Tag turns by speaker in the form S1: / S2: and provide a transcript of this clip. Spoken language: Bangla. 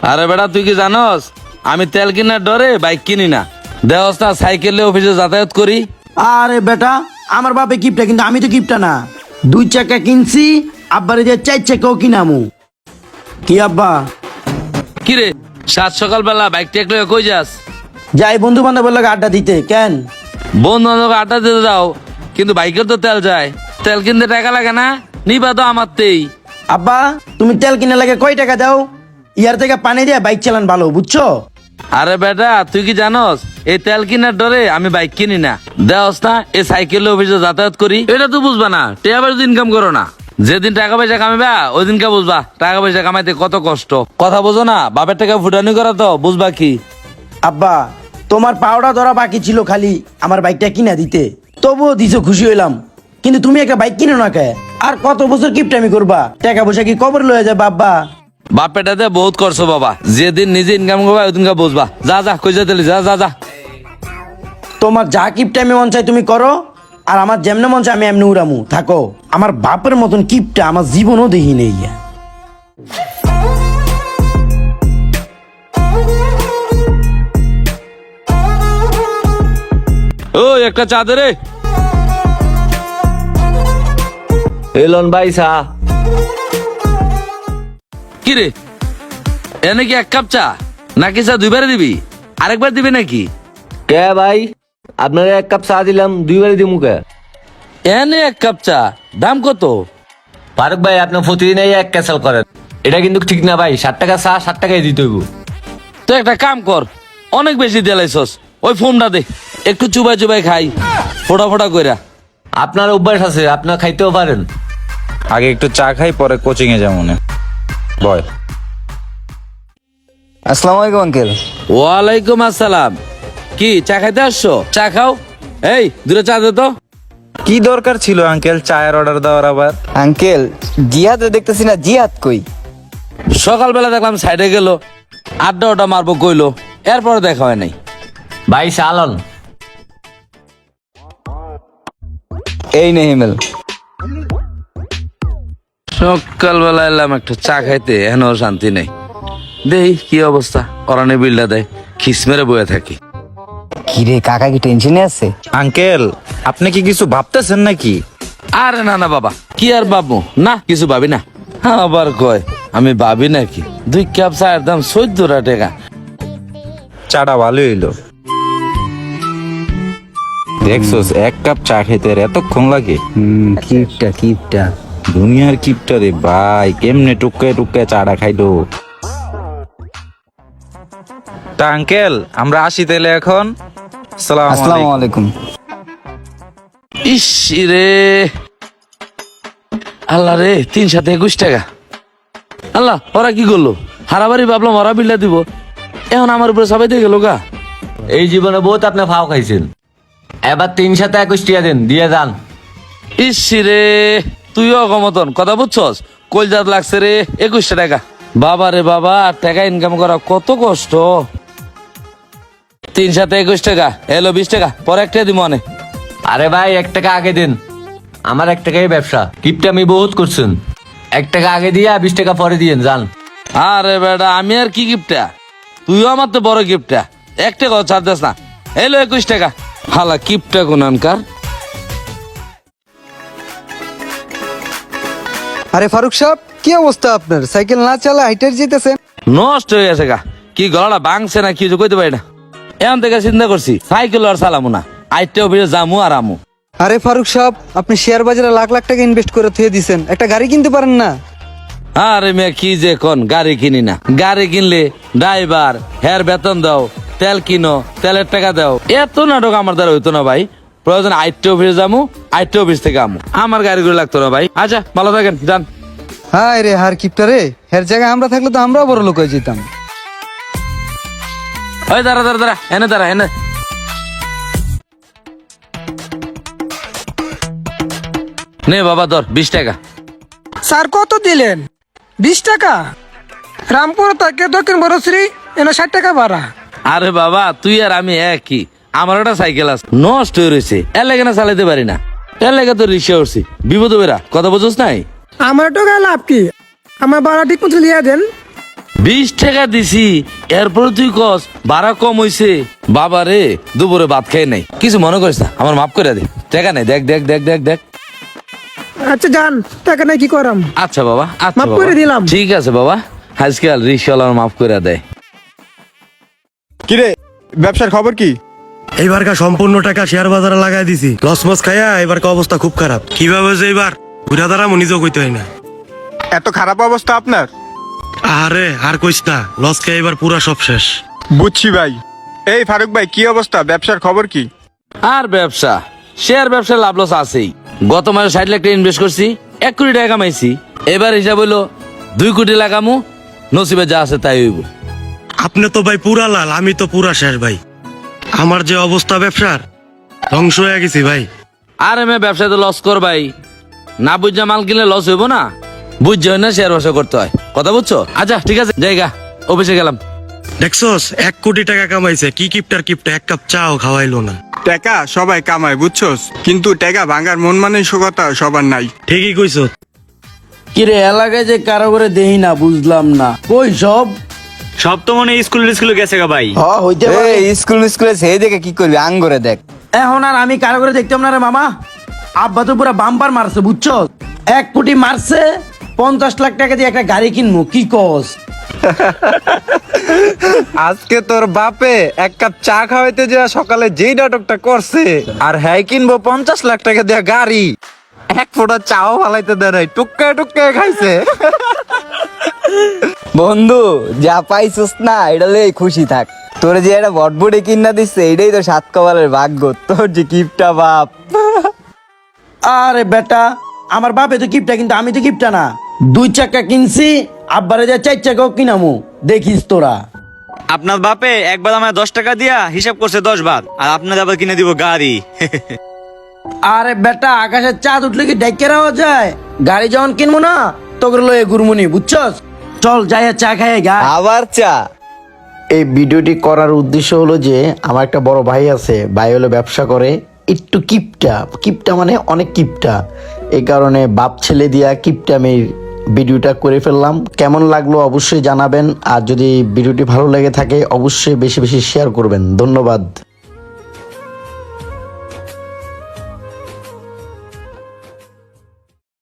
S1: আরে বেটা তুই কি জানস আমি তেল কিনার ডরে বাইক কিনি না। দেওস না সাইকেলে অফিসে যাতায়াত করি।
S2: আরে বেটা আমার বাপে কিপটা, কিন্তু আমি তো কিপটা না। 2 চাকা কিনছি, আব্বারে যে 4 চাকাও কিনামু। কি আব্বা?
S1: কিরে সাত সকালবেলা বাইক টেক লয়ে কই যাস?
S2: যাই বন্ধু বান্ধবের লাগে আড্ডা দিতে। কেন?
S1: বন্ধু বান্ধব আড্ডা দিতে যাও, কিন্তু বাইকের তো তেল যায়। তেল কিনতে টাকা লাগে না? নিবা তো আমারতেই।
S2: আব্বা তুমি তেল কিনা লাগে কয় টাকা দাও? ইয়ার থেকে পানি দিয়ে বাইক চালান ভালো, বুঝছো?
S1: আরে বেটা তুই কি জানস এই তেল কিনার ডরে আমি বাইক কিনি না। দেওস না এই সাইকেলে অফিসে যাতায়াত করি, এটা তুই বুঝবা না। টাকা পয়সা ইনকাম করো না, যেদিন টাকা পয়সা কামাইবা ওই দিনকে বুঝবা টাকা পয়সা কামাইতে কত কষ্ট। কথা বোঝো না? বাপের টাকা ফুটানি করা তো বুঝবা কি?
S2: আব্বা তোমার পাওড়া ধরা বাকি ছিল খালি আমার বাইকটা কিনা দিতে, তবুও দিছো, খুশি হইলাম। কিন্তু তুমি একটা বাইক কিনো না কে? আর কত বছর কিপটামি করবা? টাকা পয়সা কি কবর লয়ে যাবে আব্বা?
S1: বাপেটাতে বহুত করছো বাবা, যেদিন নিজে ইনকাম করবা ওই দিনকে বুঝবা। যা যা কই যেতে যা যা যা।
S2: তোমার যা কিপটামি মন চাই তুমি করো, আর আমার যেমনে মন চাই আমি এমনি উড়ামু, থাকো। আমার বাপের মতন কিপটা আমার জীবনও দেখি নেই।
S1: ও একটা চা দে রে।
S3: এলন ভাই চা।
S1: কি রে এনে কি 1 কাপ চা নাকি চা দুইবারে দিবি? আরেকবার দিবি নাকি?
S3: কে ভাই, আপনারা 1 কাপ চা দিলাম, 2 বারে দিমু কে?
S1: এনে 1 কাপ চা দাম কত?
S3: ফারুক ভাই আপনি প্রতিদিন এই 1 ক্যান্সেল করেন, এটা কিন্তু ঠিক না ভাই। 60 টাকা চা 60 টাকাই দিতে হইব।
S1: তুই একটা কাম কর, অনেক বেশি দিলাইছস, ওই ফোনটা দে, একটু চুবাই চুবাই খাই ফোটা ফোটা কইরা।
S3: আপনার অভ্যাস আছে, আপনার খাইতেও পারেন।
S4: আগে একটু চা খাই, পরে কোচিং এ যাবো না। বয়।
S5: আসসালামু আলাইকুম আঙ্কেল।
S1: ওয়ালাইকুম আসসালাম। কি চা খাইতে আসছো? চা খাও। এই দূরে চা দে তো।
S4: কি দরকার ছিল আঙ্কেল চায়ের অর্ডার দেওয়ার আবার?
S5: আঙ্কেল জিহাদ দেখতেছি না, জিহাদ কই?
S1: সকালবেলা দেখলাম সাইডে গেল, আড্ডা ওটা মারবো কইলো, এরপরে দেখা হয় নাই।
S3: ভাই চালন।
S5: এই নে হিমেল।
S1: সকালবেলা এলাম একটা চা খাইতে, এখনো শান্তি নেই। দেই কি অবস্থা, অরানে বিল্ডা দেয়, খিস মেরে বয়ে থাকি।
S5: কিরে কাকা কি টেনশনে আছে?
S4: আঙ্কেল আপনি কি কিছু ভাবতেছেন নাকি?
S1: আরে না না বাবা, কি আর ভাববো, না কিছু ভাবি না। আবার কয় আমি ভাবি নাকি? 2 কাপ চায়ের দাম 14 টাকা।
S4: চাটা ভালো হইলো। দেখছোস 1 কাপ চা খেতে আর এতক্ষণ লাগে?
S5: কিপটা কিপটা।
S4: দুনিয়ার কিপটা রে ভাই, কেমনে টুকায় টুকায় চাটা খাইলো। তা আঙ্কেল আমরা আসি তাহলে এখন। আসসালামু
S5: আসসালামু
S4: আলাইকুম।
S5: আলাইকুম।
S1: ইস রে আল্লাহ রে, 321 টাকা। আল্লাহ ওরা কি করলো? হারাবারি ভাবলাম ওরা বিল্লা দিব, এখন আমার উপরে সবাই দিয়ে গেল গা।
S3: এই জীবনে বহুত আপনি ফাও খাইছেন, এবার 321 টাকা দেন, দিয়ে যান।
S1: ইস রে তুইও অগমতন কথা বুঝছস, কলজাত লাগছে রে। 21 টাকা বাবা রে বাবা, টাকা ইনকাম করা কত কষ্ট। 321 টাকা এলো 20 টাকা, পরে একটা দিব অনেক।
S3: আরে ভাই 1 টাকা আগে দেন, আমার 1 টাকাই ব্যবসা। কিপটা আমি বহুত করছেন, 1 টাকা আগে দিয়া 20 টাকা পরে দিয়েন যান।
S1: আরে বেটা আমি আর কি গিফটটা, তুইও আমার তো বড় গিফটটা। 1 টাকা ছাড় দিস না, এলো 21 টাকা। হালা কিপটা কোনানকার।
S6: আরে ফারুক সাহেব কি অবস্থা আপনার? সাইকেল না চালা হাইটার যেতেছেন?
S1: নষ্ট হয়ে গেছে গা, কি গলাটা ভাঙছে না কি কইতে পারি না। এখন থেকে চিন্তা করছি সাইকেল আর চালামু না, আইতে অফিসে যামু আর আমু।
S6: আরে ফারুক সাহেব আপনি শেয়ার বাজারে লাখ লাখ টাকা ইনভেস্ট করে থুয়ে দিছেন, একটা গাড়ি কিনতে পারেন না?
S1: আরে মেয়ে কি যে কোন, গাড়ি কিনি না। গাড়ি কিনলে ড্রাইভার হের বেতন দাও, তেল কিনো, তেলের টাকা দাও, এত নাটক আমার দ্বারা হইতো না ভাই। প্রয়োজন আইতে অফিসে যামু, আইতে অফিস থেকে আমু, আমার গাড়ি করে লাগতো না ভাই। আচ্ছা ভালো থাকেন, যান।
S6: হায় রে হার কিপটা রে, হের জায়গায় আমরা থাকলে তো আমরাও বড় লোক হয়ে যেতাম।
S1: ওই দাঁড়া দাঁড়া দাঁড়া, এনে দাঁড়া এনে। নে বাবা ধর 20 টাকা।
S7: স্যার কত দিলেন? 20 টাকা? রামপুর থেকে দক্ষিণ বড়শ্রী এনে 60 টাকা ভাড়া।
S1: আরে বাবা তুই আর আমি একই, আমার একটা সাইকেল আছে নষ্ট হয়ে রয়েছে, এর লেগে না চালাইতে পারি না, এর লেগে তো রিক্সা উঠছি। বিপদ বেরা কথা বুঝোস নাই?
S7: আমার টাকা লাভ কি? আমার ভাড়া ঠিক মতো লিয়ে দেন।
S1: 20 টাকা দিছি, এরপরে তুই কস ভাড়া কম হইছে। বাবা রে, দুপুরে ভাত খাই নাই, কিছু মনে করিস না, আমার মাফ করে দে। টাকা নাই, দেখ দেখ দেখ দেখ দেখ।
S7: আচ্ছা যান, টাকা নাই কি করাম।
S1: আচ্ছা বাবা, আচ্ছা
S7: মাফ
S1: বাবা।
S7: করে দিলাম।
S1: ঠিক আছে বাবা, আজকাল রিক্সাওয়ালা মাফ করে দেয়।
S8: কিরে ব্যবসার খবর কি?
S9: এইবারকার সম্পূর্ণ টাকা শেয়ার বাজারে লাগাই দিছি, লসমস খাইয়া এবারকার অবস্থা খুব খারাপ। কিভাবে যে এবার ঘুরা দাঁড়া নিজেও কইতে হয় না।
S8: এত খারাপ অবস্থা আপনার?
S9: আরে আর কইস না, লস খাই এবার পুরা সব শেষ।
S8: বুঝছি ভাই। এই ফারুক ভাই, কি অবস্থা, ব্যবসার খবর কি?
S1: আর ব্যবসা, শেয়ার ব্যবসা লাভ লস আছেই। গত মাসে 60 লাখ টাকা ইনভেস্ট করছি, 1 কোটি টাকা কামাইছি। এবার হিসাব হইলো 2 কোটি লাগামু, নসিবে যা আছে তাই হইব।
S9: আপনি তো ভাই পুরা লাল, আমি তো পুরা শেষ ভাই। আমার যে অবস্থা ব্যবসার, ধ্বংস হয়ে গেছি ভাই।
S1: আর এমে ব্যবসাতে লস কর ভাই, না বুঝা মাল কিনলে লস হইব না, বুঝছে না শেয়ার ব্যবসা করতে হয়, কথা বুঝছো? আচ্ছা ঠিক আছে, জায়গা অফিসে গেলাম।
S9: দেখছস 1 কোটি টাকা কামাইছে, কি কিপটার কিপটা, এক কাপ চাও খাওয়াইলো না।
S8: টাকা সবাই কামায় বুঝছস, কিন্তু টাকা ভাঙার মন মানসিকতা সবার নাই।
S9: ঠিকই কইছ।
S2: কিরে এলাকায় যে কারো করে দেহি না, বুঝলাম না কই সব।
S10: সব তো মনে স্কুলে গেছে গা ভাই।
S2: হইতে পারে।
S5: এই স্কুলে সেই দেখে কি করবি, আঙ্গরে দেখ।
S2: এখন আর আমি কারো করে দেখতাম না রে মামা। আব্বা তো পুরা বাম্পার মারছে বুঝছো, 1 কোটি মারছে, 50 লাখ টাকা দিয়ে একটা গাড়ি কিনবো, কি কস?
S4: আজকে তোর বাপে 1 কাপ চা খাওয়াইতে যা সকালে যেই নাটকটা করছে, আর হ্যাঁ কিনবো 50 লাখ টাকা দিয়ে গাড়ি, 1 ফোঁটা চাও ফালাইতে দেয় নাই, টুক্কায় টুক্কায় খাইছে।
S5: বন্ধু যা পাইছস না, এটা লই খুশি থাক। তোর যে একটা বটবুটে কিনা দিচ্ছে, এটাই তো 7 কপালের ভাগ্য। তোর যে কিপটা বাপ।
S2: আরে বেটা, আমার বাপে তো কিপটা, কিন্তু আমি তো কিপটা না। 2 চাকা কিনছি, আব্বারে যা 4 চাকাও কিনামু, দেখিস তোরা।
S10: আপনার বাপে একবার আমার 10 টাকা দিয়া হিসাব করছে 10 বার, আর আপনার আবার কিনে দিব গাড়ি।
S2: আরে বেটা, আকাশের চাঁদ উঠলে কি ডাইকে রাওয়া যায়? গাড়ি যখন কিনবো না, তোকে লয়ে ঘুরমুনি, বুঝছস? চল যাই চা খাই গা।
S5: আবার চা?
S2: এই ভিডিওটি করার উদ্দেশ্য হলো যে আমার একটা বড় ভাই আছে, ভাই হলো ব্যবসা করে, একটু কিপটা, কিপটা মানে অনেক কিপটা। এই কারণে বাপ ছেলে দিয়া কিপটামির ভিডিওটা করে ফেললাম। কেমন লাগলো অবশ্যই জানাবেন, আর যদি ভিডিওটি ভালো লেগে থাকে অবশ্যই বেশি বেশি শেয়ার করবেন। ধন্যবাদ।